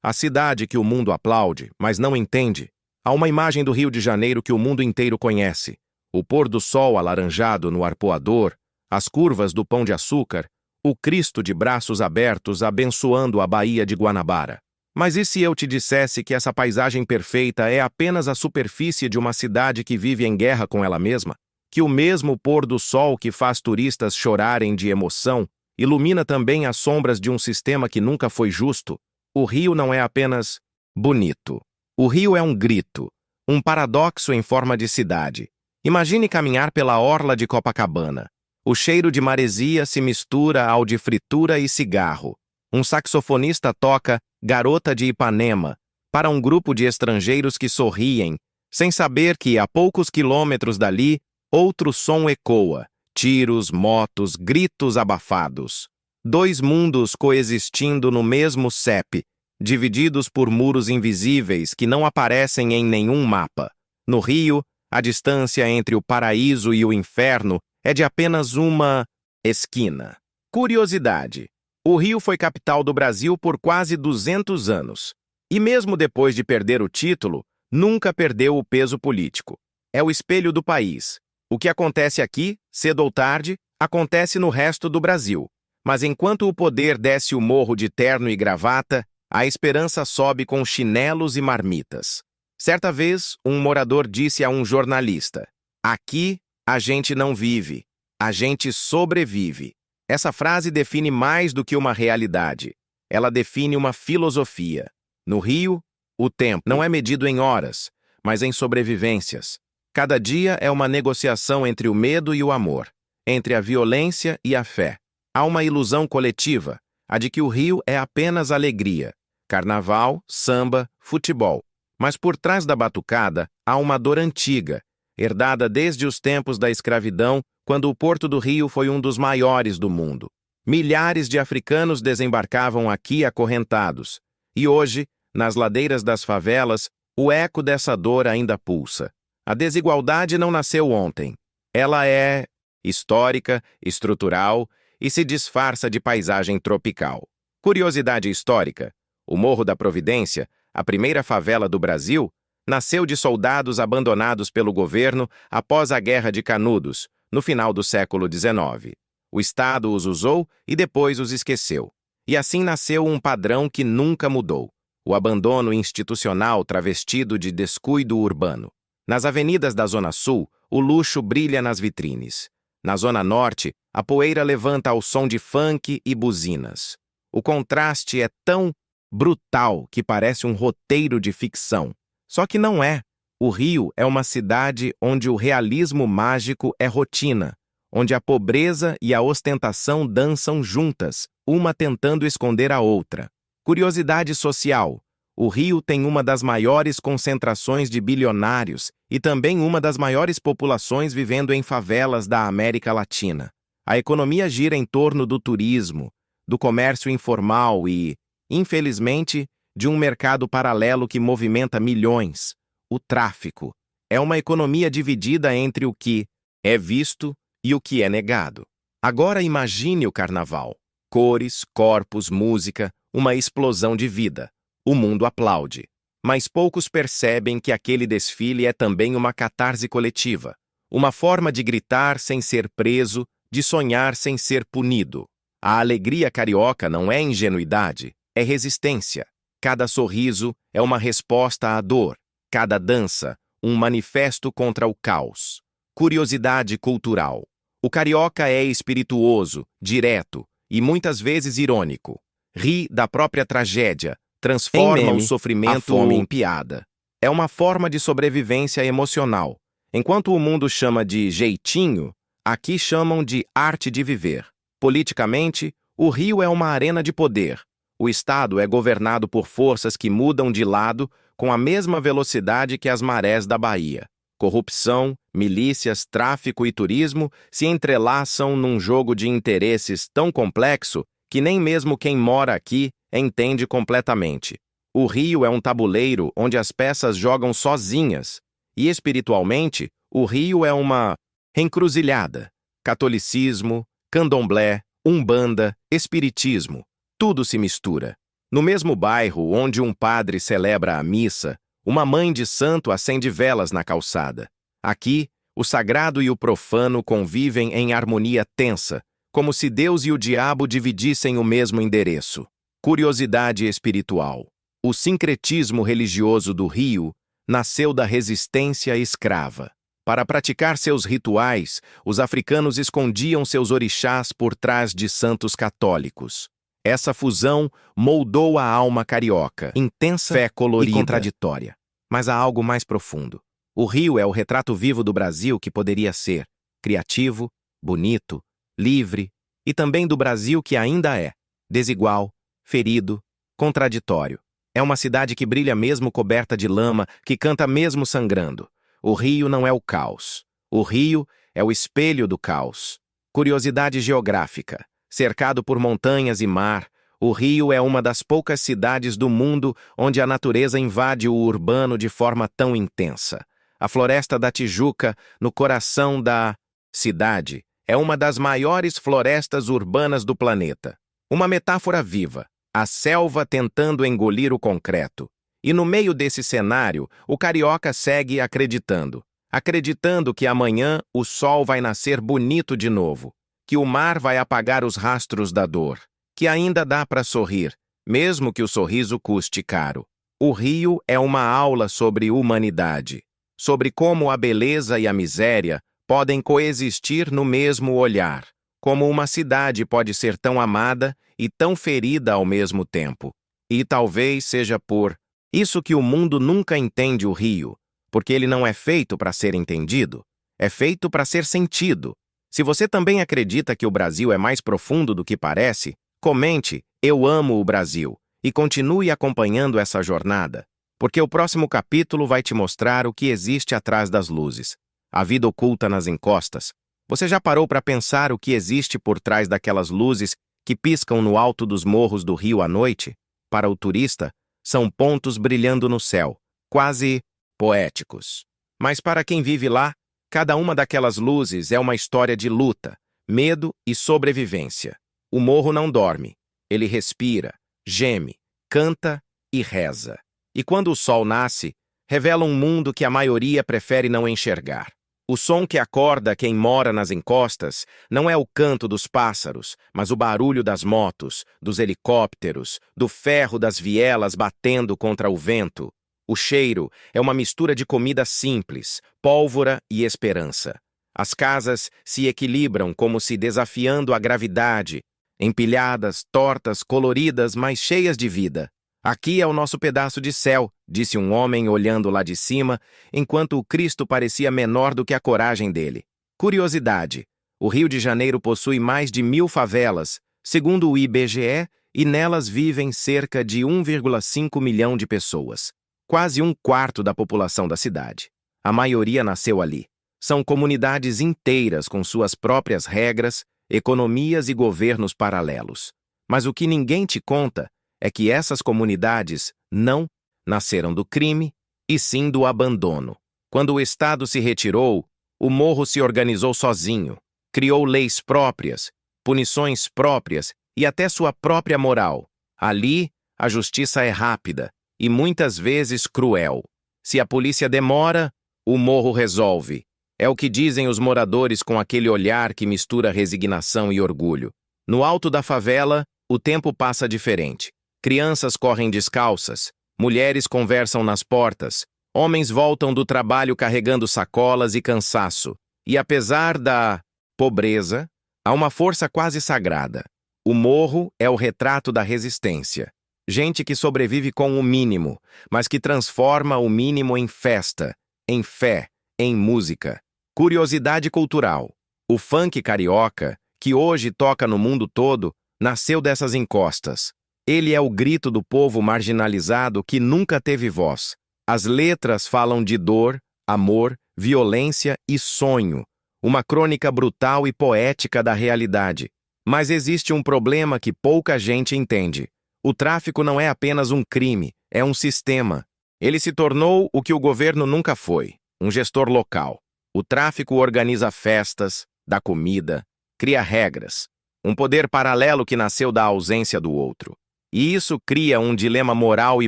A cidade que o mundo aplaude, mas não entende. Há uma imagem do Rio de Janeiro que o mundo inteiro conhece. O pôr do sol alaranjado no Arpoador, as curvas do Pão de Açúcar, o Cristo de braços abertos abençoando a Baía de Guanabara. Mas e se eu te dissesse que essa paisagem perfeita é apenas a superfície de uma cidade que vive em guerra com ela mesma? Que o mesmo pôr do sol que faz turistas chorarem de emoção ilumina também as sombras de um sistema que nunca foi justo? O Rio não é apenas bonito. O Rio é um grito, um paradoxo em forma de cidade. Imagine caminhar pela orla de Copacabana. O cheiro de maresia se mistura ao de fritura e cigarro. Um saxofonista toca Garota de Ipanema para um grupo de estrangeiros que sorriem, sem saber que, a poucos quilômetros dali, outro som ecoa. Tiros, motos, gritos abafados. Dois mundos coexistindo no mesmo CEP, divididos por muros invisíveis que não aparecem em nenhum mapa. No Rio, a distância entre o paraíso e o inferno é de apenas uma esquina. Curiosidade: o Rio foi capital do Brasil por quase 200 anos. E mesmo depois de perder o título, nunca perdeu o peso político. É o espelho do país. O que acontece aqui, cedo ou tarde, acontece no resto do Brasil. Mas enquanto o poder desce o morro de terno e gravata, a esperança sobe com chinelos e marmitas. Certa vez, um morador disse a um jornalista: "Aqui, a gente não vive, a gente sobrevive." Essa frase define mais do que uma realidade. Ela define uma filosofia. No Rio, o tempo não é medido em horas, mas em sobrevivências. Cada dia é uma negociação entre o medo e o amor, entre a violência e a fé. Há uma ilusão coletiva, a de que o Rio é apenas alegria, carnaval, samba, futebol. Mas por trás da batucada há uma dor antiga, herdada desde os tempos da escravidão, quando o Porto do Rio foi um dos maiores do mundo. Milhares de africanos desembarcavam aqui acorrentados. E hoje, nas ladeiras das favelas, o eco dessa dor ainda pulsa. A desigualdade não nasceu ontem. Ela é histórica, estrutural e se disfarça de paisagem tropical. Curiosidade histórica: o Morro da Providência, a primeira favela do Brasil, nasceu de soldados abandonados pelo governo após a Guerra de Canudos, no final do século XIX. O Estado os usou e depois os esqueceu. E assim nasceu um padrão que nunca mudou: o abandono institucional travestido de descuido urbano. Nas avenidas da Zona Sul, o luxo brilha nas vitrines. Na Zona Norte, a poeira levanta ao som de funk e buzinas. O contraste é tão brutal que parece um roteiro de ficção. Só que não é. O Rio é uma cidade onde o realismo mágico é rotina, onde a pobreza e a ostentação dançam juntas, uma tentando esconder a outra. Curiosidade social: o Rio tem uma das maiores concentrações de bilionários e também uma das maiores populações vivendo em favelas da América Latina. A economia gira em torno do turismo, do comércio informal e, infelizmente, de um mercado paralelo que movimenta milhões. O tráfico é uma economia dividida entre o que é visto e o que é negado. Agora imagine o carnaval. Cores, corpos, música, uma explosão de vida. O mundo aplaude. Mas poucos percebem que aquele desfile é também uma catarse coletiva, uma forma de gritar sem ser preso, de sonhar sem ser punido. A alegria carioca não é ingenuidade, é resistência. Cada sorriso é uma resposta à dor. Cada dança, um manifesto contra o caos. Curiosidade cultural: o carioca é espirituoso, direto e muitas vezes irônico. Ri da própria tragédia, transforma o sofrimento em piada. É uma forma de sobrevivência emocional. Enquanto o mundo chama de jeitinho, aqui chamam de arte de viver. Politicamente, o Rio é uma arena de poder. O Estado é governado por forças que mudam de lado com a mesma velocidade que as marés da Bahia. Corrupção, milícias, tráfico e turismo se entrelaçam num jogo de interesses tão complexo que nem mesmo quem mora aqui entende completamente. O Rio é um tabuleiro onde as peças jogam sozinhas. E espiritualmente, o Rio é uma encruzilhada. Catolicismo, candomblé, umbanda, espiritismo. Tudo se mistura. No mesmo bairro onde um padre celebra a missa, uma mãe de santo acende velas na calçada. Aqui, o sagrado e o profano convivem em harmonia tensa, como se Deus e o diabo dividissem o mesmo endereço. Curiosidade espiritual. O sincretismo religioso do Rio nasceu da resistência escrava. Para praticar seus rituais, os africanos escondiam seus orixás por trás de santos católicos. Essa fusão moldou a alma carioca, intensa, fé colorida e contraditória. Mas há algo mais profundo. O Rio é o retrato vivo do Brasil que poderia ser criativo, bonito, livre, e também do Brasil que ainda é desigual, ferido, contraditório. É uma cidade que brilha mesmo coberta de lama, que canta mesmo sangrando. O Rio não é o caos. O Rio é o espelho do caos. Curiosidade geográfica. Cercado por montanhas e mar, o Rio é uma das poucas cidades do mundo onde a natureza invade o urbano de forma tão intensa. A Floresta da Tijuca, no coração da cidade, é uma das maiores florestas urbanas do planeta. Uma metáfora viva, a selva tentando engolir o concreto. E no meio desse cenário, o carioca segue acreditando que amanhã o sol vai nascer bonito de novo, que o mar vai apagar os rastros da dor, que ainda dá para sorrir, mesmo que o sorriso custe caro. O Rio é uma aula sobre humanidade, sobre como a beleza e a miséria podem coexistir no mesmo olhar, como uma cidade pode ser tão amada e tão ferida ao mesmo tempo. E talvez seja por isso que o mundo nunca entende o Rio, porque ele não é feito para ser entendido, é feito para ser sentido. Se você também acredita que o Brasil é mais profundo do que parece, comente "Eu amo o Brasil" e continue acompanhando essa jornada, porque o próximo capítulo vai te mostrar o que existe atrás das luzes, a vida oculta nas encostas. Você já parou para pensar o que existe por trás daquelas luzes que piscam no alto dos morros do Rio à noite? Para o turista, são pontos brilhando no céu, quase poéticos. Mas para quem vive lá, cada uma daquelas luzes é uma história de luta, medo e sobrevivência. O morro não dorme. Ele respira, geme, canta e reza. E quando o sol nasce, revela um mundo que a maioria prefere não enxergar. O som que acorda quem mora nas encostas não é o canto dos pássaros, mas o barulho das motos, dos helicópteros, do ferro das vielas batendo contra o vento. O cheiro é uma mistura de comida simples, pólvora e esperança. As casas se equilibram como se desafiando a gravidade, empilhadas, tortas, coloridas, mas cheias de vida. "Aqui é o nosso pedaço de céu", disse um homem olhando lá de cima, enquanto o Cristo parecia menor do que a coragem dele. Curiosidade: o Rio de Janeiro possui mais de 1.000 favelas, segundo o IBGE, e nelas vivem cerca de 1,5 milhão de pessoas, quase um quarto da população da cidade. A maioria nasceu ali. São comunidades inteiras com suas próprias regras, economias e governos paralelos. Mas o que ninguém te conta é que essas comunidades não nasceram do crime, e sim do abandono. Quando o Estado se retirou, o morro se organizou sozinho, criou leis próprias, punições próprias e até sua própria moral. Ali, a justiça é rápida e muitas vezes cruel. Se a polícia demora, o morro resolve. É o que dizem os moradores com aquele olhar que mistura resignação e orgulho. No alto da favela, o tempo passa diferente. Crianças correm descalças, mulheres conversam nas portas, homens voltam do trabalho carregando sacolas e cansaço. E apesar da pobreza, há uma força quase sagrada. O morro é o retrato da resistência. Gente que sobrevive com o mínimo, mas que transforma o mínimo em festa, em fé, em música. Curiosidade cultural. O funk carioca, que hoje toca no mundo todo, nasceu dessas encostas. Ele é o grito do povo marginalizado que nunca teve voz. As letras falam de dor, amor, violência e sonho, uma crônica brutal e poética da realidade. Mas existe um problema que pouca gente entende. O tráfico não é apenas um crime, é um sistema. Ele se tornou o que o governo nunca foi, um gestor local. O tráfico organiza festas, dá comida, cria regras. Um poder paralelo que nasceu da ausência do outro. E isso cria um dilema moral e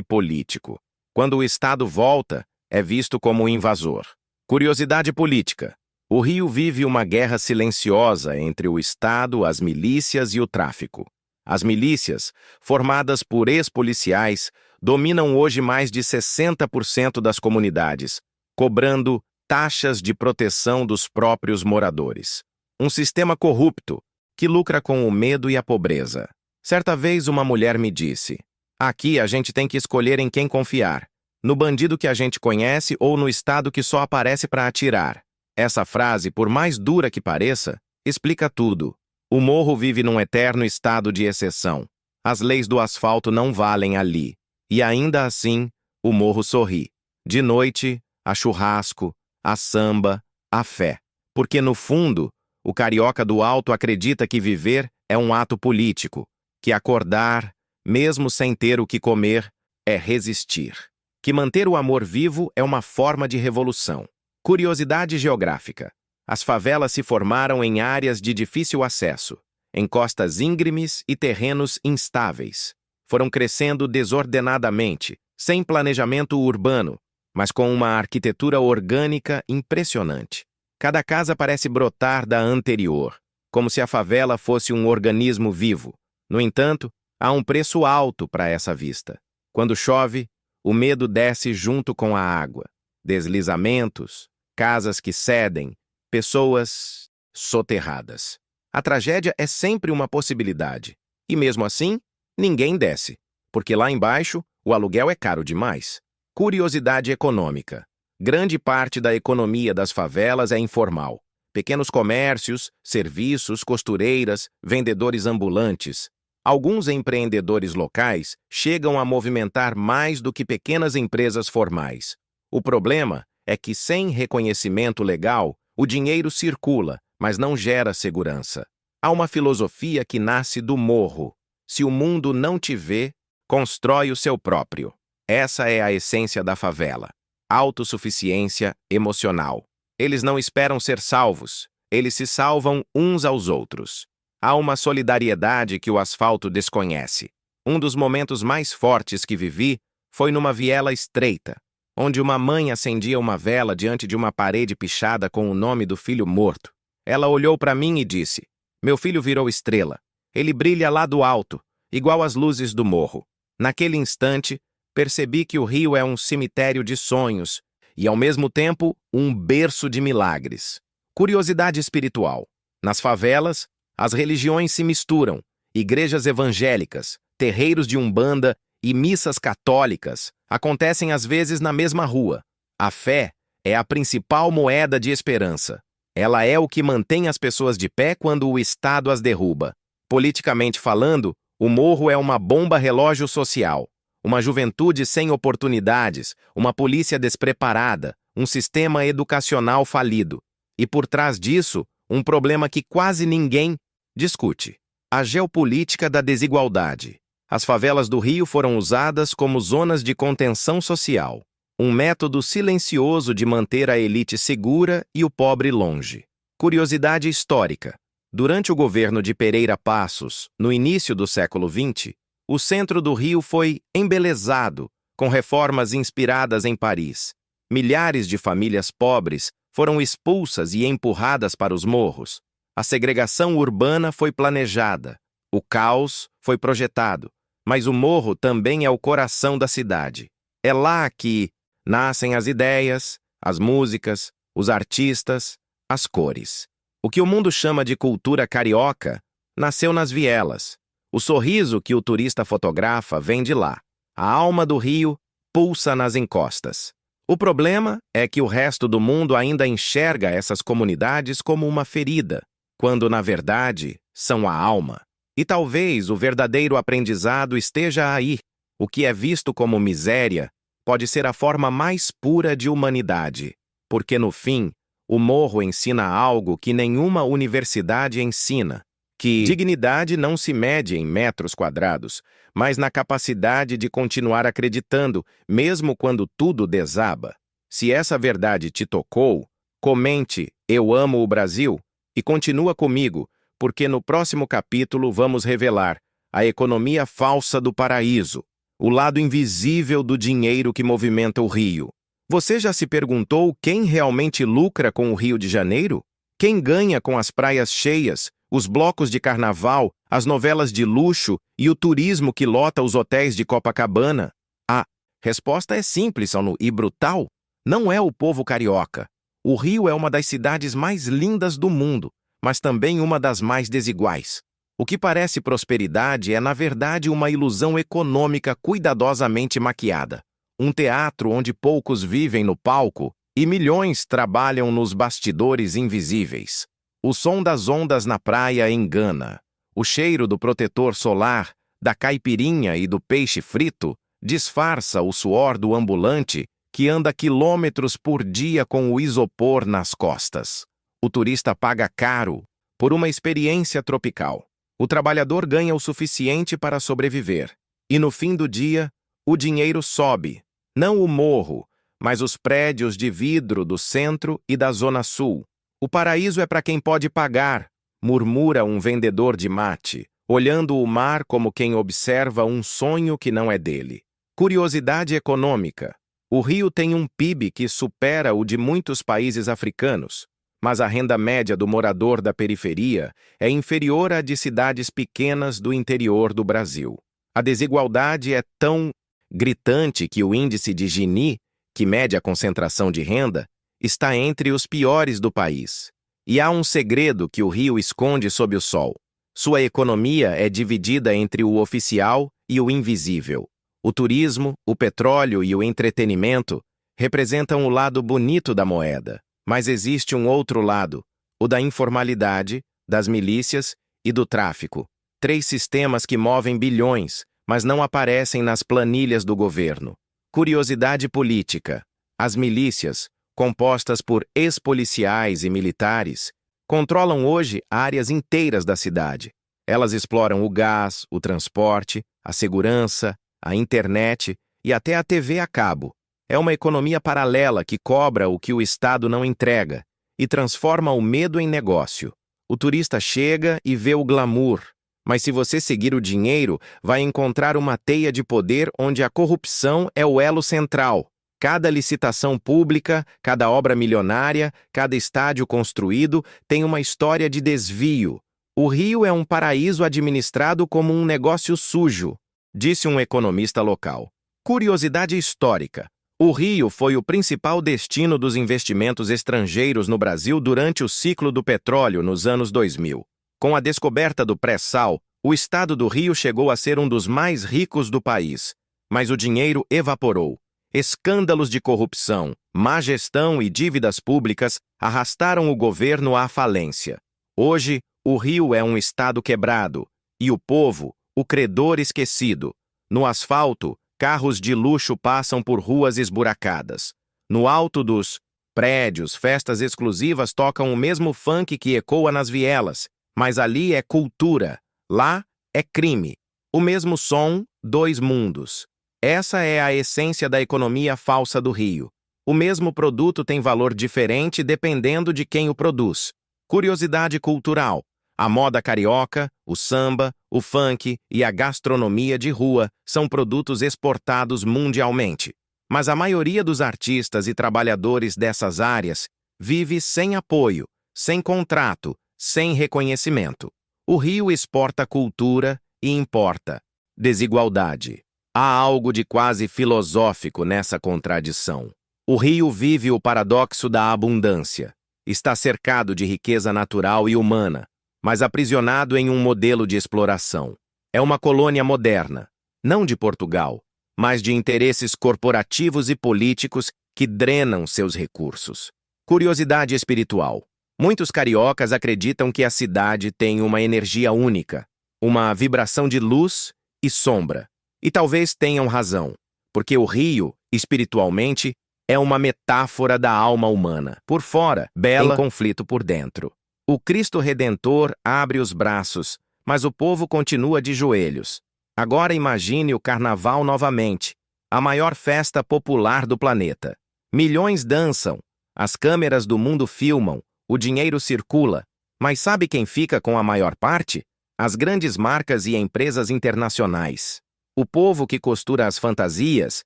político. Quando o Estado volta, é visto como um invasor. Curiosidade política. O Rio vive uma guerra silenciosa entre o Estado, as milícias e o tráfico. As milícias, formadas por ex-policiais, dominam hoje mais de 60% das comunidades, cobrando taxas de proteção dos próprios moradores. Um sistema corrupto que lucra com o medo e a pobreza. Certa vez uma mulher me disse: aqui a gente tem que escolher em quem confiar, no bandido que a gente conhece ou no Estado que só aparece para atirar. Essa frase, por mais dura que pareça, explica tudo. O morro vive num eterno estado de exceção. As leis do asfalto não valem ali. E ainda assim, o morro sorri. De noite, há churrasco, há samba, há fé. Porque, no fundo, o carioca do alto acredita que viver é um ato político, que acordar, mesmo sem ter o que comer, é resistir. Que manter o amor vivo é uma forma de revolução. Curiosidade geográfica. As favelas se formaram em áreas de difícil acesso, em costas íngremes e terrenos instáveis. Foram crescendo desordenadamente, sem planejamento urbano, mas com uma arquitetura orgânica impressionante. Cada casa parece brotar da anterior, como se a favela fosse um organismo vivo. No entanto, há um preço alto para essa vista. Quando chove, o medo desce junto com a água. Deslizamentos, casas que cedem, pessoas soterradas. A tragédia é sempre uma possibilidade. E mesmo assim, ninguém desce, porque lá embaixo o aluguel é caro demais. Curiosidade econômica. Grande parte da economia das favelas é informal. Pequenos comércios, serviços, costureiras, vendedores ambulantes. Alguns empreendedores locais chegam a movimentar mais do que pequenas empresas formais. O problema é que, sem reconhecimento legal, o dinheiro circula, mas não gera segurança. Há uma filosofia que nasce do morro. Se o mundo não te vê, constrói o seu próprio. Essa é a essência da favela. Autossuficiência emocional. Eles não esperam ser salvos, eles se salvam uns aos outros. Há uma solidariedade que o asfalto desconhece. Um dos momentos mais fortes que vivi foi numa viela estreita, onde uma mãe acendia uma vela diante de uma parede pichada com o nome do filho morto. Ela olhou para mim e disse: meu filho virou estrela. Ele brilha lá do alto, igual às luzes do morro. Naquele instante, percebi que o Rio é um cemitério de sonhos e, ao mesmo tempo, um berço de milagres. Curiosidade espiritual. Nas favelas, as religiões se misturam. Igrejas evangélicas, terreiros de umbanda e missas católicas acontecem às vezes na mesma rua. A fé é a principal moeda de esperança. Ela é o que mantém as pessoas de pé quando o Estado as derruba. Politicamente falando, o morro é uma bomba relógio social. Uma juventude sem oportunidades, uma polícia despreparada, um sistema educacional falido. E por trás disso, um problema que quase ninguém discute: a geopolítica da desigualdade. As favelas do Rio foram usadas como zonas de contenção social, um método silencioso de manter a elite segura e o pobre longe. Curiosidade histórica. Durante o governo de Pereira Passos, no início do século XX, o centro do Rio foi embelezado, com reformas inspiradas em Paris. Milhares de famílias pobres foram expulsas e empurradas para os morros. A segregação urbana foi planejada. O caos foi projetado. Mas o morro também é o coração da cidade. É lá que nascem as ideias, as músicas, os artistas, as cores. O que o mundo chama de cultura carioca nasceu nas vielas. O sorriso que o turista fotografa vem de lá. A alma do Rio pulsa nas encostas. O problema é que o resto do mundo ainda enxerga essas comunidades como uma ferida, quando, na verdade, são a alma. E talvez o verdadeiro aprendizado esteja aí. O que é visto como miséria pode ser a forma mais pura de humanidade, porque, no fim, o morro ensina algo que nenhuma universidade ensina, que dignidade não se mede em metros quadrados, mas na capacidade de continuar acreditando, mesmo quando tudo desaba. Se essa verdade te tocou, comente "Eu amo o Brasil" e continua comigo, porque no próximo capítulo vamos revelar a economia falsa do paraíso, o lado invisível do dinheiro que movimenta o Rio. Você já se perguntou quem realmente lucra com o Rio de Janeiro? Quem ganha com as praias cheias, os blocos de carnaval, as novelas de luxo e o turismo que lota os hotéis de Copacabana? A resposta é simples e brutal. Não é o povo carioca. O Rio é uma das cidades mais lindas do mundo, mas também uma das mais desiguais. O que parece prosperidade é, na verdade, uma ilusão econômica cuidadosamente maquiada. Um teatro onde poucos vivem no palco e milhões trabalham nos bastidores invisíveis. O som das ondas na praia engana. O cheiro do protetor solar, da caipirinha e do peixe frito disfarça o suor do ambulante que anda quilômetros por dia com o isopor nas costas. O turista paga caro por uma experiência tropical. O trabalhador ganha o suficiente para sobreviver. E no fim do dia, o dinheiro sobe. Não o morro, mas os prédios de vidro do centro e da zona sul. O paraíso é para quem pode pagar, murmura um vendedor de mate, olhando o mar como quem observa um sonho que não é dele. Curiosidade econômica. O Rio tem um PIB que supera o de muitos países africanos, mas a renda média do morador da periferia é inferior à de cidades pequenas do interior do Brasil. A desigualdade é tão gritante que o índice de Gini, que mede a concentração de renda, está entre os piores do país. E há um segredo que o Rio esconde sob o sol. Sua economia é dividida entre o oficial e o invisível. O turismo, o petróleo e o entretenimento representam o lado bonito da moeda. Mas existe um outro lado, o da informalidade, das milícias e do tráfico. 3 sistemas que movem bilhões, mas não aparecem nas planilhas do governo. Curiosidade política. As milícias, compostas por ex-policiais e militares, controlam hoje áreas inteiras da cidade. Elas exploram o gás, o transporte, a segurança, a internet e até a TV a cabo. É uma economia paralela que cobra o que o Estado não entrega e transforma o medo em negócio. O turista chega e vê o glamour, mas se você seguir o dinheiro, vai encontrar uma teia de poder onde a corrupção é o elo central. Cada licitação pública, cada obra milionária, cada estádio construído tem uma história de desvio. O Rio é um paraíso administrado como um negócio sujo, disse um economista local. Curiosidade histórica. O Rio foi o principal destino dos investimentos estrangeiros no Brasil durante o ciclo do petróleo nos anos 2000. Com a descoberta do pré-sal, o estado do Rio chegou a ser um dos mais ricos do país. Mas o dinheiro evaporou. Escândalos de corrupção, má gestão e dívidas públicas arrastaram o governo à falência. Hoje, o Rio é um estado quebrado, e o povo, o credor esquecido. No asfalto, carros de luxo passam por ruas esburacadas. No alto dos prédios, festas exclusivas tocam o mesmo funk que ecoa nas vielas, mas ali é cultura, lá é crime. O mesmo som, 2 mundos. Essa é a essência da economia falsa do Rio. O mesmo produto tem valor diferente dependendo de quem o produz. Curiosidade cultural. A moda carioca, o samba, o funk e a gastronomia de rua são produtos exportados mundialmente. Mas a maioria dos artistas e trabalhadores dessas áreas vive sem apoio, sem contrato, sem reconhecimento. O Rio exporta cultura e importa desigualdade. Há algo de quase filosófico nessa contradição. O Rio vive o paradoxo da abundância. Está cercado de riqueza natural e humana, mas aprisionado em um modelo de exploração. É uma colônia moderna, não de Portugal, mas de interesses corporativos e políticos que drenam seus recursos. Curiosidade espiritual. Muitos cariocas acreditam que a cidade tem uma energia única, uma vibração de luz e sombra. E talvez tenham razão, porque o Rio, espiritualmente, é uma metáfora da alma humana. Por fora, bela, em conflito por dentro. O Cristo Redentor abre os braços, mas o povo continua de joelhos. Agora imagine o Carnaval novamente, a maior festa popular do planeta. Milhões dançam, as câmeras do mundo filmam, o dinheiro circula. Mas sabe quem fica com a maior parte? as grandes marcas e empresas internacionais. O povo que costura as fantasias,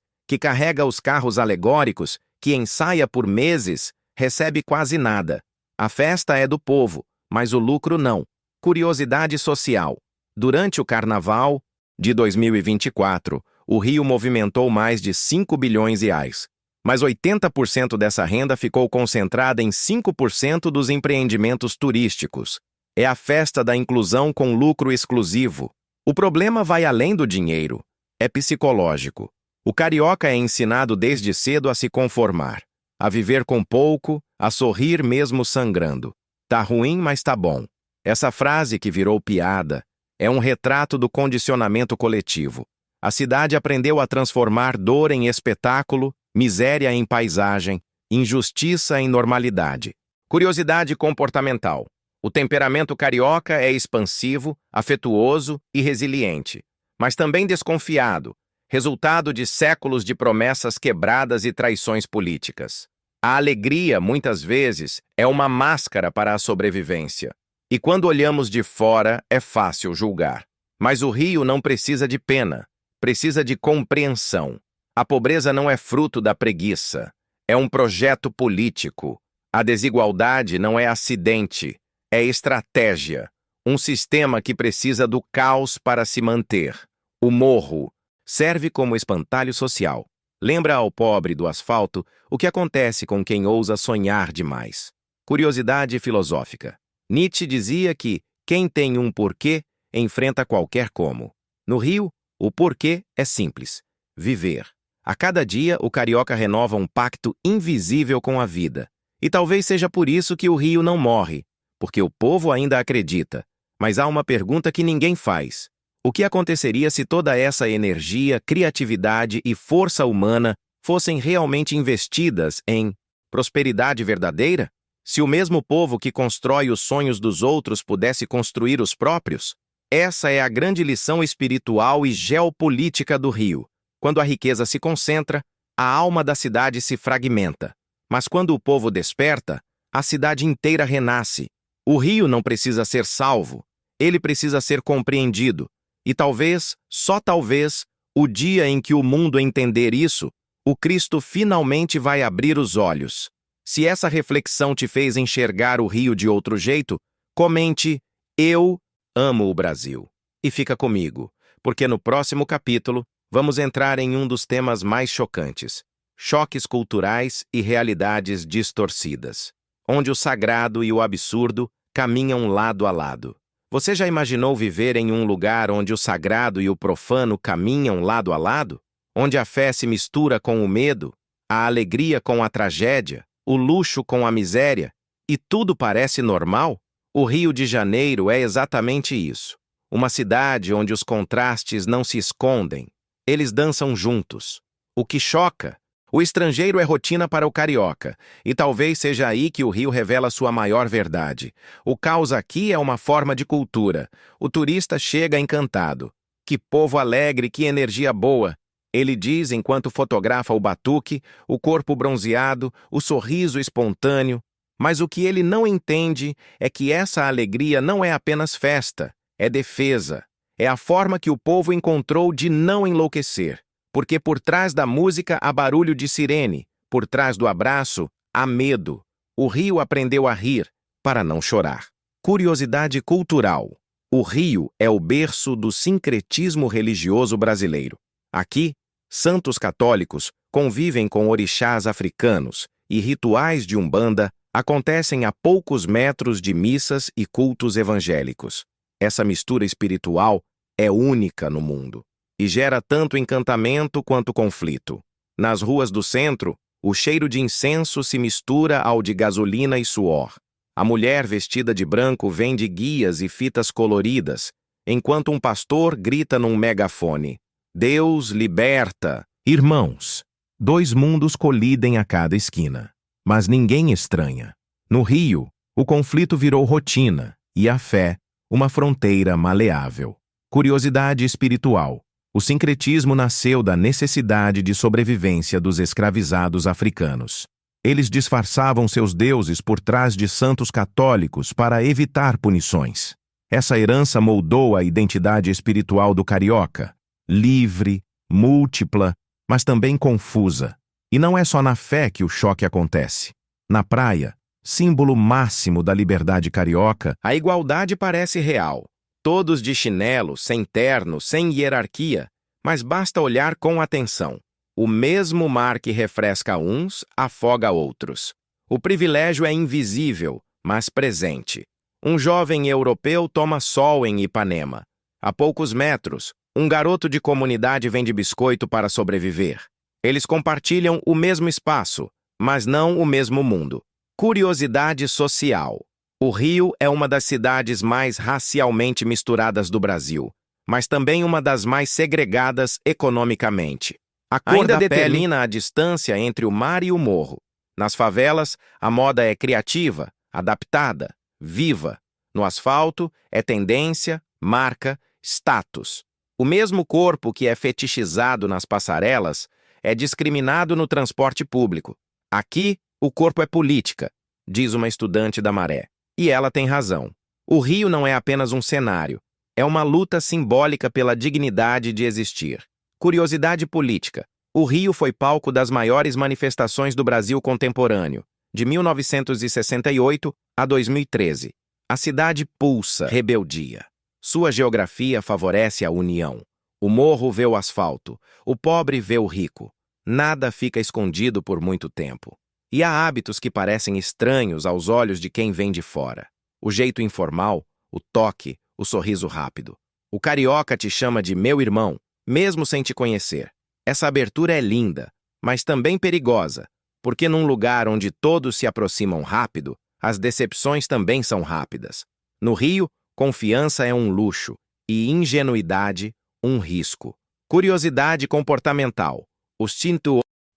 que carrega os carros alegóricos, que ensaia por meses, recebe quase nada. A festa é do povo, mas o lucro não. Curiosidade social. Durante o Carnaval de 2024, o Rio movimentou mais de 5 bilhões de reais. Mas 80% dessa renda ficou concentrada em 5% dos empreendimentos turísticos. É a festa da inclusão com lucro exclusivo. O problema vai além do dinheiro. É psicológico. O carioca é ensinado desde cedo a se conformar, a viver com pouco, a sorrir mesmo sangrando. Tá ruim, mas tá bom. Essa frase que virou piada é um retrato do condicionamento coletivo. A cidade aprendeu a transformar dor em espetáculo, miséria em paisagem, injustiça em normalidade. Curiosidade comportamental. O temperamento carioca é expansivo, afetuoso e resiliente, mas também desconfiado, resultado de séculos de promessas quebradas e traições políticas. A alegria, muitas vezes, é uma máscara para a sobrevivência. E quando olhamos de fora, é fácil julgar. Mas o Rio não precisa de pena, precisa de compreensão. A pobreza não é fruto da preguiça, é um projeto político. A desigualdade não é acidente, é estratégia. Um sistema que precisa do caos para se manter. O morro serve como espantalho social. Lembra ao pobre do asfalto o que acontece com quem ousa sonhar demais. Curiosidade filosófica. Nietzsche dizia que quem tem um porquê enfrenta qualquer como. No Rio, o porquê é simples: viver. A cada dia, o carioca renova um pacto invisível com a vida. E talvez seja por isso que o Rio não morre, porque o povo ainda acredita. Mas há uma pergunta que ninguém faz. O que aconteceria se toda essa energia, criatividade e força humana fossem realmente investidas em prosperidade verdadeira? Se o mesmo povo que constrói os sonhos dos outros pudesse construir os próprios? Essa é a grande lição espiritual e geopolítica do Rio. Quando a riqueza se concentra, a alma da cidade se fragmenta. Mas quando o povo desperta, a cidade inteira renasce. O Rio não precisa ser salvo, ele precisa ser compreendido. E talvez, só talvez, o dia em que o mundo entender isso, o Cristo finalmente vai abrir os olhos. Se essa reflexão te fez enxergar o Rio de outro jeito, comente: eu amo o Brasil. E fica comigo, porque no próximo capítulo vamos entrar em um dos temas mais chocantes: choques culturais e realidades distorcidas, onde o sagrado e o absurdo caminham lado a lado. Você já imaginou viver em um lugar onde o sagrado e o profano caminham lado a lado? Onde a fé se mistura com o medo, a alegria com a tragédia, o luxo com a miséria, e tudo parece normal? O Rio de Janeiro é exatamente isso. Uma cidade onde os contrastes não se escondem. Eles dançam juntos. O que choca? O estrangeiro é rotina para o carioca, e talvez seja aí que o Rio revela sua maior verdade. O caos aqui é uma forma de cultura. O turista chega encantado. Que povo alegre, que energia boa! Ele diz enquanto fotografa o batuque, o corpo bronzeado, o sorriso espontâneo. Mas o que ele não entende é que essa alegria não é apenas festa, é defesa. É a forma que o povo encontrou de não enlouquecer. Porque por trás da música há barulho de sirene, por trás do abraço há medo. O Rio aprendeu a rir para não chorar. Curiosidade cultural. O Rio é o berço do sincretismo religioso brasileiro. Aqui, santos católicos convivem com orixás africanos e rituais de Umbanda acontecem a poucos metros de missas e cultos evangélicos. Essa mistura espiritual é única no mundo e gera tanto encantamento quanto conflito. Nas ruas do centro, o cheiro de incenso se mistura ao de gasolina e suor. A mulher vestida de branco vende guias e fitas coloridas, enquanto um pastor grita num megafone: Deus liberta! Irmãos, dois mundos colidem a cada esquina, mas ninguém estranha. No Rio, o conflito virou rotina e a fé, uma fronteira maleável. Curiosidade espiritual. O sincretismo nasceu da necessidade de sobrevivência dos escravizados africanos. Eles disfarçavam seus deuses por trás de santos católicos para evitar punições. Essa herança moldou a identidade espiritual do carioca, livre, múltipla, mas também confusa. E não é só na fé que o choque acontece. Na praia, símbolo máximo da liberdade carioca, a igualdade parece real. Todos de chinelo, sem terno, sem hierarquia, mas basta olhar com atenção. O mesmo mar que refresca uns, afoga outros. O privilégio é invisível, mas presente. Um jovem europeu toma sol em Ipanema. A poucos metros, um garoto de comunidade vende biscoito para sobreviver. Eles compartilham o mesmo espaço, mas não o mesmo mundo. Curiosidade social. O Rio é uma das cidades mais racialmente misturadas do Brasil, mas também uma das mais segregadas economicamente. A cor da determina a distância entre o mar e o morro. Nas favelas, a moda é criativa, adaptada, viva. No asfalto, é tendência, marca, status. O mesmo corpo que é fetichizado nas passarelas é discriminado no transporte público. Aqui, o corpo é política, diz uma estudante da Maré. E ela tem razão. O Rio não é apenas um cenário, é uma luta simbólica pela dignidade de existir. Curiosidade política. O Rio foi palco das maiores manifestações do Brasil contemporâneo, de 1968 a 2013. A cidade pulsa rebeldia. Sua geografia favorece a união. O morro vê o asfalto, o pobre vê o rico. Nada fica escondido por muito tempo. E há hábitos que parecem estranhos aos olhos de quem vem de fora. O jeito informal, o toque, o sorriso rápido. O carioca te chama de meu irmão, mesmo sem te conhecer. Essa abertura é linda, mas também perigosa, porque num lugar onde todos se aproximam rápido, as decepções também são rápidas. No Rio, confiança é um luxo e ingenuidade, um risco. Curiosidade comportamental. O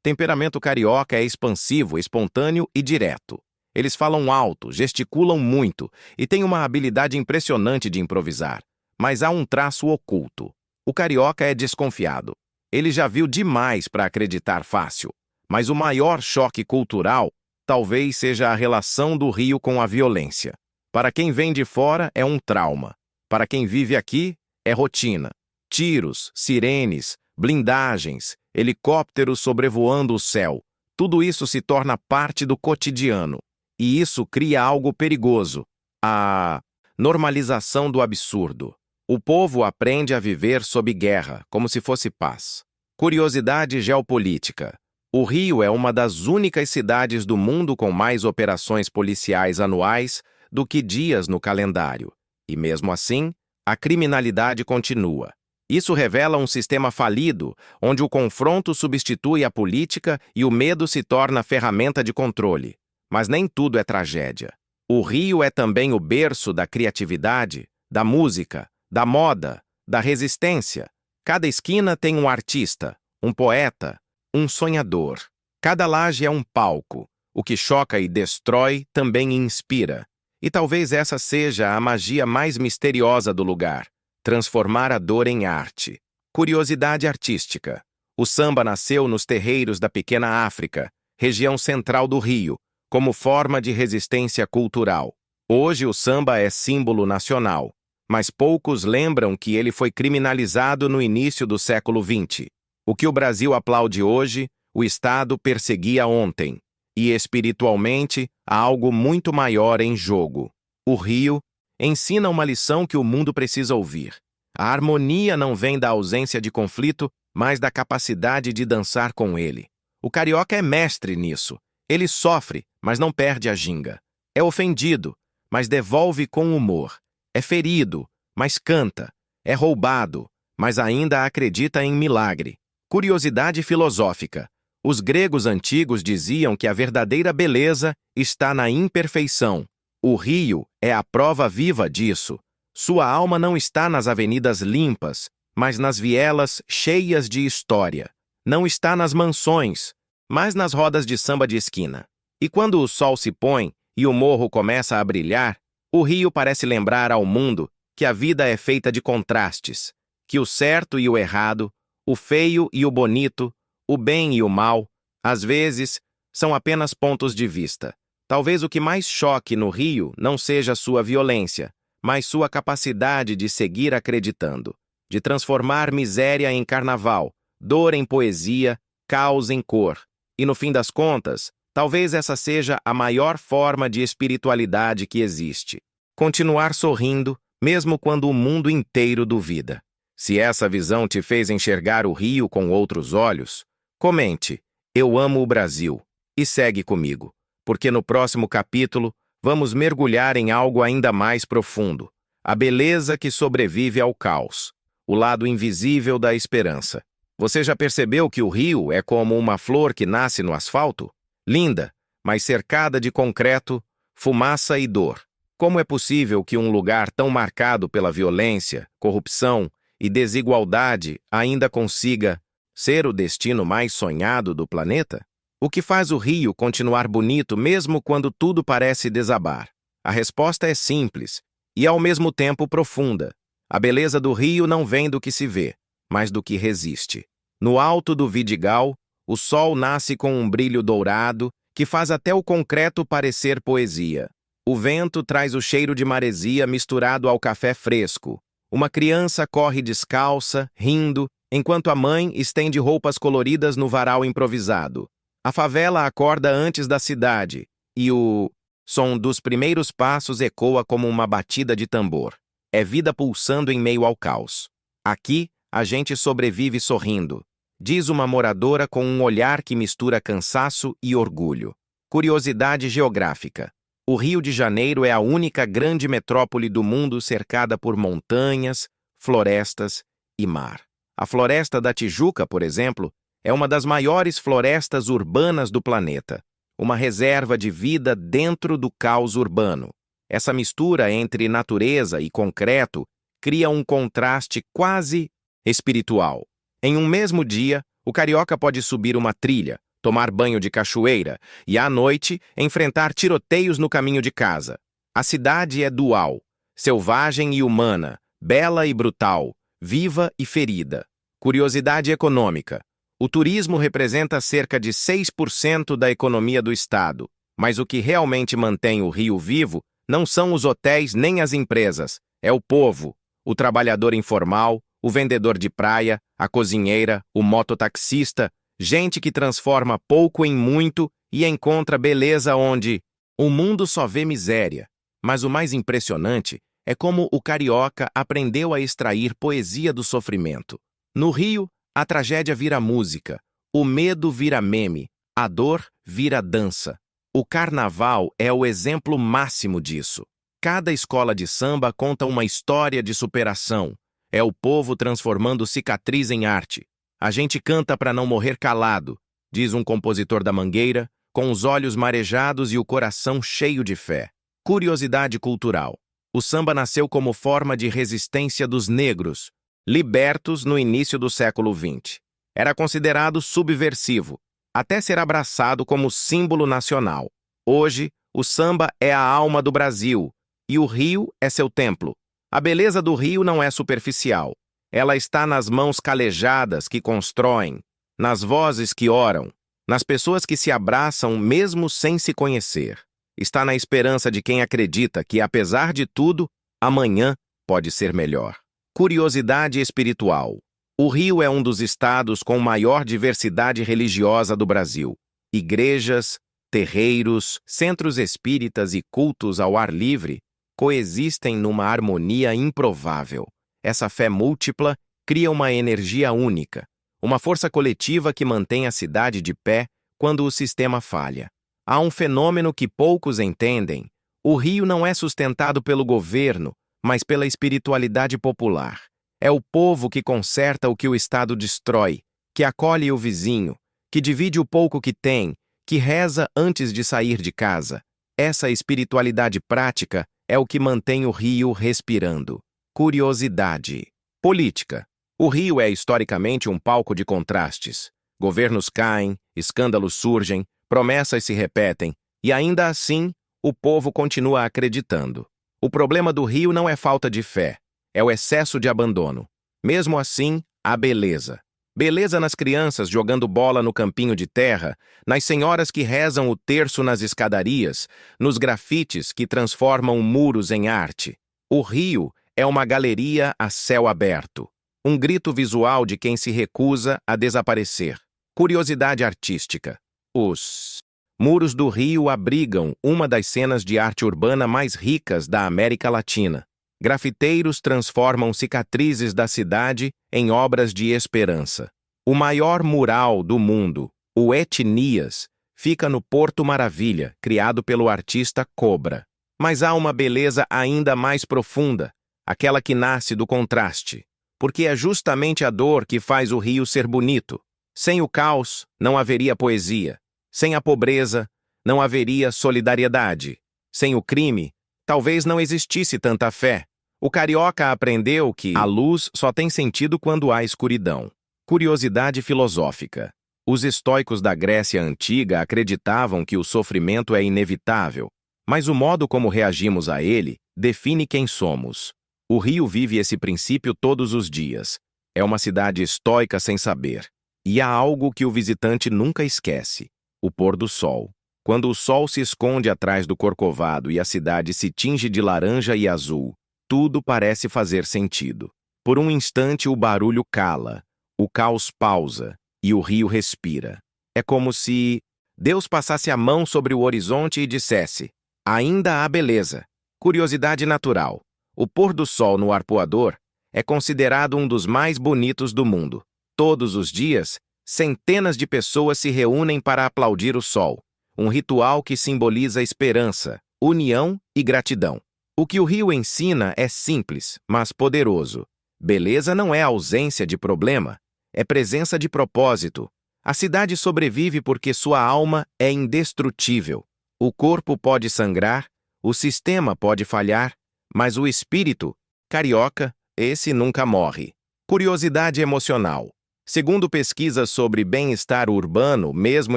temperamento carioca é expansivo, espontâneo e direto. Eles falam alto, gesticulam muito e têm uma habilidade impressionante de improvisar. Mas há um traço oculto. O carioca é desconfiado. Ele já viu demais para acreditar fácil. Mas o maior choque cultural talvez seja a relação do Rio com a violência. Para quem vem de fora, é um trauma. Para quem vive aqui, é rotina. Tiros, sirenes, blindagens, helicópteros sobrevoando o céu. Tudo isso se torna parte do cotidiano. E isso cria algo perigoso. A normalização do absurdo. O povo aprende a viver sob guerra, como se fosse paz. Curiosidade geopolítica. O Rio é uma das únicas cidades do mundo com mais operações policiais anuais do que dias no calendário. E mesmo assim, a criminalidade continua. Isso revela um sistema falido, onde o confronto substitui a política e o medo se torna ferramenta de controle. Mas nem tudo é tragédia. O Rio é também o berço da criatividade, da música, da moda, da resistência. Cada esquina tem um artista, um poeta, um sonhador. Cada laje é um palco. O que choca e destrói também inspira. E talvez essa seja a magia mais misteriosa do lugar. Transformar a dor em arte. Curiosidade artística. O samba nasceu nos terreiros da Pequena África, região central do Rio, como forma de resistência cultural. Hoje o samba é símbolo nacional, mas poucos lembram que ele foi criminalizado no início do século XX. O que o Brasil aplaude hoje, o Estado perseguia ontem. E espiritualmente, há algo muito maior em jogo. O Rio ensina uma lição que o mundo precisa ouvir. A harmonia não vem da ausência de conflito, mas da capacidade de dançar com ele. O carioca é mestre nisso. Ele sofre, mas não perde a ginga. É ofendido, mas devolve com humor. É ferido, mas canta. É roubado, mas ainda acredita em milagre. Curiosidade filosófica. Os gregos antigos diziam que a verdadeira beleza está na imperfeição. O Rio é a prova viva disso. Sua alma não está nas avenidas limpas, mas nas vielas cheias de história. Não está nas mansões, mas nas rodas de samba de esquina. E quando o sol se põe e o morro começa a brilhar, o Rio parece lembrar ao mundo que a vida é feita de contrastes, que o certo e o errado, o feio e o bonito, o bem e o mal, às vezes, são apenas pontos de vista. Talvez o que mais choque no Rio não seja sua violência, mas sua capacidade de seguir acreditando, de transformar miséria em carnaval, dor em poesia, caos em cor. E no fim das contas, talvez essa seja a maior forma de espiritualidade que existe. Continuar sorrindo, mesmo quando o mundo inteiro duvida. Se essa visão te fez enxergar o Rio com outros olhos, comente: "Eu amo o Brasil", e segue comigo, porque no próximo capítulo vamos mergulhar em algo ainda mais profundo: a beleza que sobrevive ao caos, o lado invisível da esperança. Você já percebeu que o Rio é como uma flor que nasce no asfalto? Linda, mas cercada de concreto, fumaça e dor. Como é possível que um lugar tão marcado pela violência, corrupção e desigualdade ainda consiga ser o destino mais sonhado do planeta? O que faz o Rio continuar bonito mesmo quando tudo parece desabar? A resposta é simples e ao mesmo tempo profunda. A beleza do Rio não vem do que se vê, mas do que resiste. No alto do Vidigal, o sol nasce com um brilho dourado que faz até o concreto parecer poesia. O vento traz o cheiro de maresia misturado ao café fresco. Uma criança corre descalça, rindo, enquanto a mãe estende roupas coloridas no varal improvisado. A favela acorda antes da cidade, e o som dos primeiros passos ecoa como uma batida de tambor. É vida pulsando em meio ao caos. Aqui, a gente sobrevive sorrindo, diz uma moradora com um olhar que mistura cansaço e orgulho. Curiosidade geográfica. O Rio de Janeiro é a única grande metrópole do mundo cercada por montanhas, florestas e mar. A Floresta da Tijuca, por exemplo, é uma das maiores florestas urbanas do planeta, uma reserva de vida dentro do caos urbano. Essa mistura entre natureza e concreto cria um contraste quase espiritual. Em um mesmo dia, o carioca pode subir uma trilha, tomar banho de cachoeira e, à noite, enfrentar tiroteios no caminho de casa. A cidade é dual, selvagem e humana, bela e brutal, viva e ferida. Curiosidade econômica. O turismo representa cerca de 6% da economia do estado, mas o que realmente mantém o Rio vivo não são os hotéis nem as empresas, é o povo, o trabalhador informal, o vendedor de praia, a cozinheira, o mototaxista, gente que transforma pouco em muito e encontra beleza onde o mundo só vê miséria. Mas o mais impressionante é como o carioca aprendeu a extrair poesia do sofrimento. No Rio, a tragédia vira música, o medo vira meme, a dor vira dança. O carnaval é o exemplo máximo disso. Cada escola de samba conta uma história de superação. É o povo transformando cicatriz em arte. A gente canta para não morrer calado, diz um compositor da Mangueira, com os olhos marejados e o coração cheio de fé. Curiosidade cultural. O samba nasceu como forma de resistência dos negros, libertos no início do século XX. Era considerado subversivo, até ser abraçado como símbolo nacional. Hoje, o samba é a alma do Brasil, e o Rio é seu templo. A beleza do Rio não é superficial. Ela está nas mãos calejadas que constroem, nas vozes que oram, nas pessoas que se abraçam mesmo sem se conhecer. Está na esperança de quem acredita que, apesar de tudo, amanhã pode ser melhor. Curiosidade espiritual. O Rio é um dos estados com maior diversidade religiosa do Brasil. Igrejas, terreiros, centros espíritas e cultos ao ar livre coexistem numa harmonia improvável. Essa fé múltipla cria uma energia única, uma força coletiva que mantém a cidade de pé quando o sistema falha. Há um fenômeno que poucos entendem. O Rio não é sustentado pelo governo, mas pela espiritualidade popular. É o povo que conserta o que o Estado destrói, que acolhe o vizinho, que divide o pouco que tem, que reza antes de sair de casa. Essa espiritualidade prática é o que mantém o Rio respirando. Curiosidade. Política. O Rio é historicamente um palco de contrastes. Governos caem, escândalos surgem, promessas se repetem, e ainda assim, o povo continua acreditando. O problema do Rio não é falta de fé, é o excesso de abandono. Mesmo assim, há beleza. Beleza nas crianças jogando bola no campinho de terra, nas senhoras que rezam o terço nas escadarias, nos grafites que transformam muros em arte. O rio é uma galeria a céu aberto, um grito visual de quem se recusa a desaparecer. Curiosidade artística. Os muros do rio abrigam uma das cenas de arte urbana mais ricas da América Latina. Grafiteiros transformam cicatrizes da cidade em obras de esperança. O maior mural do mundo, o Etnias, fica no Porto Maravilha, criado pelo artista Cobra. Mas há uma beleza ainda mais profunda, aquela que nasce do contraste, porque é justamente a dor que faz o rio ser bonito. Sem o caos, não haveria poesia. Sem a pobreza, não haveria solidariedade. Sem o crime, talvez não existisse tanta fé. O carioca aprendeu que a luz só tem sentido quando há escuridão. Curiosidade filosófica. Os estoicos da Grécia Antiga acreditavam que o sofrimento é inevitável, mas o modo como reagimos a ele define quem somos. O rio vive esse princípio todos os dias. É uma cidade estoica sem saber. E há algo que o visitante nunca esquece: o pôr do sol. Quando o sol se esconde atrás do Corcovado e a cidade se tinge de laranja e azul, tudo parece fazer sentido. Por um instante o barulho cala, o caos pausa e o rio respira. É como se Deus passasse a mão sobre o horizonte e dissesse: ainda há beleza. Curiosidade natural. O pôr do sol no Arpoador é considerado um dos mais bonitos do mundo. Todos os dias, centenas de pessoas se reúnem para aplaudir o sol, um ritual que simboliza esperança, união e gratidão. O que o rio ensina é simples, mas poderoso. Beleza não é ausência de problema, é presença de propósito. A cidade sobrevive porque sua alma é indestrutível. O corpo pode sangrar, o sistema pode falhar, mas o espírito, carioca, esse nunca morre. Curiosidade emocional. Segundo pesquisas sobre bem-estar urbano, mesmo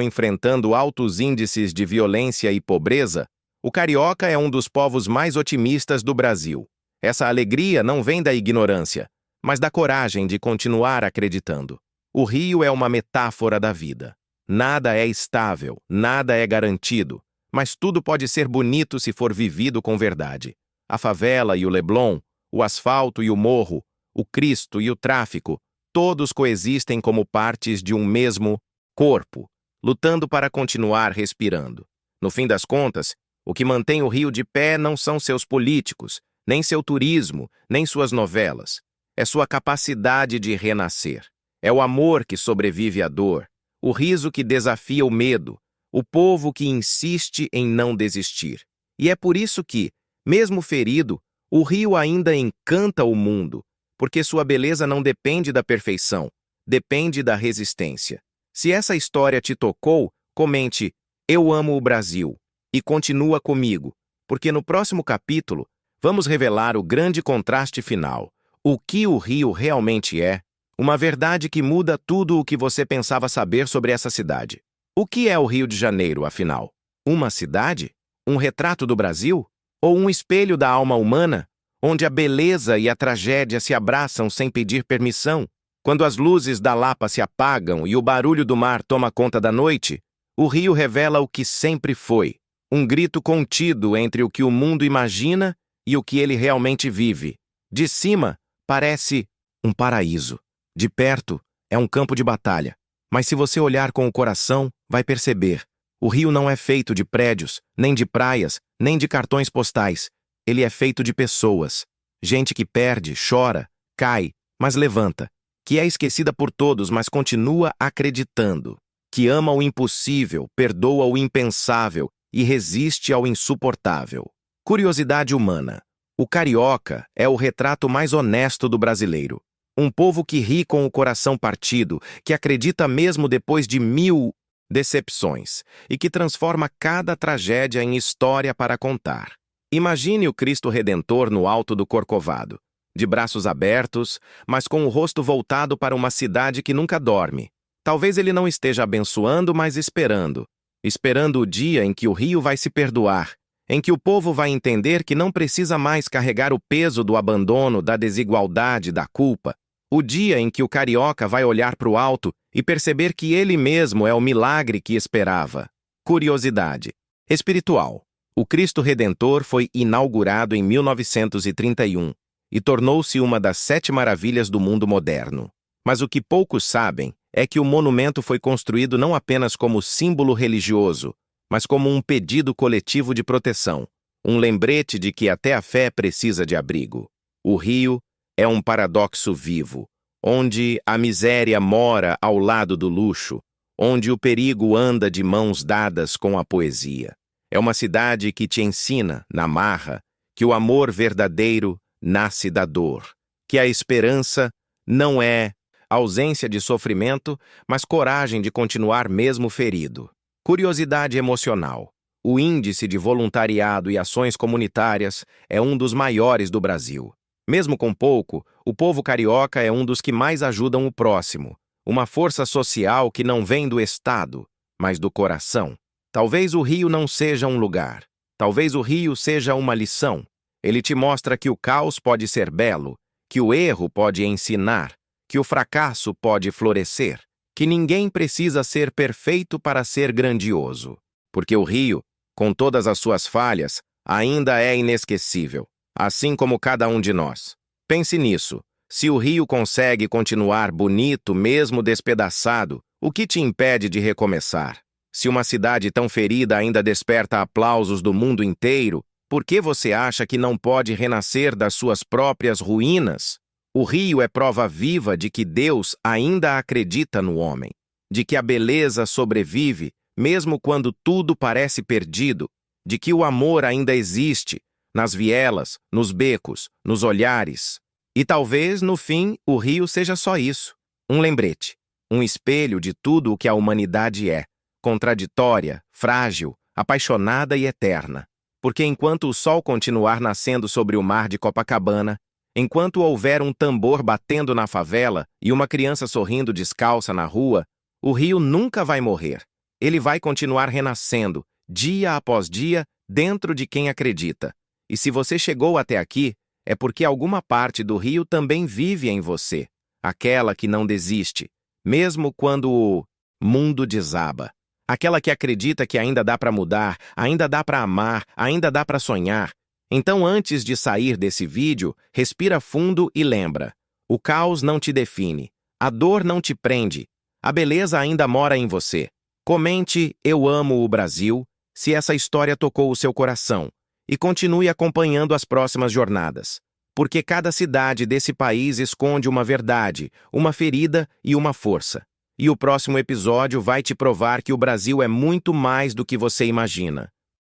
enfrentando altos índices de violência e pobreza, o carioca é um dos povos mais otimistas do Brasil. Essa alegria não vem da ignorância, mas da coragem de continuar acreditando. O rio é uma metáfora da vida. Nada é estável, nada é garantido, mas tudo pode ser bonito se for vivido com verdade. A favela e o Leblon, o asfalto e o morro, o Cristo e o tráfico, todos coexistem como partes de um mesmo corpo, lutando para continuar respirando. No fim das contas, o que mantém o rio de pé não são seus políticos, nem seu turismo, nem suas novelas. É sua capacidade de renascer. É o amor que sobrevive à dor, o riso que desafia o medo, o povo que insiste em não desistir. E é por isso que, mesmo ferido, o rio ainda encanta o mundo, porque sua beleza não depende da perfeição, depende da resistência. Se essa história te tocou, comente "Eu amo o Brasil" e continua comigo, porque no próximo capítulo vamos revelar o grande contraste final, o que o rio realmente é, uma verdade que muda tudo o que você pensava saber sobre essa cidade. O que é o Rio de Janeiro, afinal? Uma cidade? Um retrato do Brasil? Ou um espelho da alma humana, onde a beleza e a tragédia se abraçam sem pedir permissão? Quando as luzes da Lapa se apagam e o barulho do mar toma conta da noite, o rio revela o que sempre foi, um grito contido entre o que o mundo imagina e o que ele realmente vive. De cima, parece um paraíso. De perto, é um campo de batalha. Mas se você olhar com o coração, vai perceber. O rio não é feito de prédios, nem de praias, nem de cartões postais. Ele é feito de pessoas. Gente que perde, chora, cai, mas levanta. Que é esquecida por todos, mas continua acreditando. Que ama o impossível, perdoa o impensável e resiste ao insuportável. Curiosidade humana. O carioca é o retrato mais honesto do brasileiro. Um povo que ri com o coração partido, que acredita mesmo depois de 1000 decepções e que transforma cada tragédia em história para contar. Imagine o Cristo Redentor no alto do Corcovado, de braços abertos, mas com o rosto voltado para uma cidade que nunca dorme. Talvez ele não esteja abençoando, mas esperando. Esperando o dia em que o rio vai se perdoar, em que o povo vai entender que não precisa mais carregar o peso do abandono, da desigualdade, da culpa. O dia em que o carioca vai olhar para o alto e perceber que ele mesmo é o milagre que esperava. Curiosidade espiritual. O Cristo Redentor foi inaugurado em 1931 e tornou-se uma das 7 maravilhas do mundo moderno. Mas o que poucos sabem é que o monumento foi construído não apenas como símbolo religioso, mas como um pedido coletivo de proteção, um lembrete de que até a fé precisa de abrigo. O Rio é um paradoxo vivo, onde a miséria mora ao lado do luxo, onde o perigo anda de mãos dadas com a poesia. É uma cidade que te ensina, na marra, que o amor verdadeiro nasce da dor, que a esperança não é ausência de sofrimento, mas coragem de continuar mesmo ferido. Curiosidade emocional. O índice de voluntariado e ações comunitárias é um dos maiores do Brasil. Mesmo com pouco, o povo carioca é um dos que mais ajudam o próximo, uma força social que não vem do Estado, mas do coração. Talvez o Rio não seja um lugar, talvez o Rio seja uma lição. Ele te mostra que o caos pode ser belo, que o erro pode ensinar, que o fracasso pode florescer, que ninguém precisa ser perfeito para ser grandioso. Porque o Rio, com todas as suas falhas, ainda é inesquecível, assim como cada um de nós. Pense nisso. Se o Rio consegue continuar bonito mesmo despedaçado, o que te impede de recomeçar? Se uma cidade tão ferida ainda desperta aplausos do mundo inteiro, por que você acha que não pode renascer das suas próprias ruínas? O Rio é prova viva de que Deus ainda acredita no homem, de que a beleza sobrevive, mesmo quando tudo parece perdido, de que o amor ainda existe, nas vielas, nos becos, nos olhares. E talvez, no fim, o Rio seja só isso, um lembrete, um espelho de tudo o que a humanidade é, contraditória, frágil, apaixonada e eterna. Porque enquanto o sol continuar nascendo sobre o mar de Copacabana, enquanto houver um tambor batendo na favela e uma criança sorrindo descalça na rua, o Rio nunca vai morrer. Ele vai continuar renascendo, dia após dia, dentro de quem acredita. E se você chegou até aqui, é porque alguma parte do Rio também vive em você, aquela que não desiste, mesmo quando o mundo desaba. Aquela que acredita que ainda dá para mudar, ainda dá para amar, ainda dá para sonhar. Então, antes de sair desse vídeo, respira fundo e lembra: o caos não te define, a dor não te prende, a beleza ainda mora em você. Comente "Eu amo o Brasil" se essa história tocou o seu coração e continue acompanhando as próximas jornadas, porque cada cidade desse país esconde uma verdade, uma ferida e uma força. E o próximo episódio vai te provar que o Brasil é muito mais do que você imagina.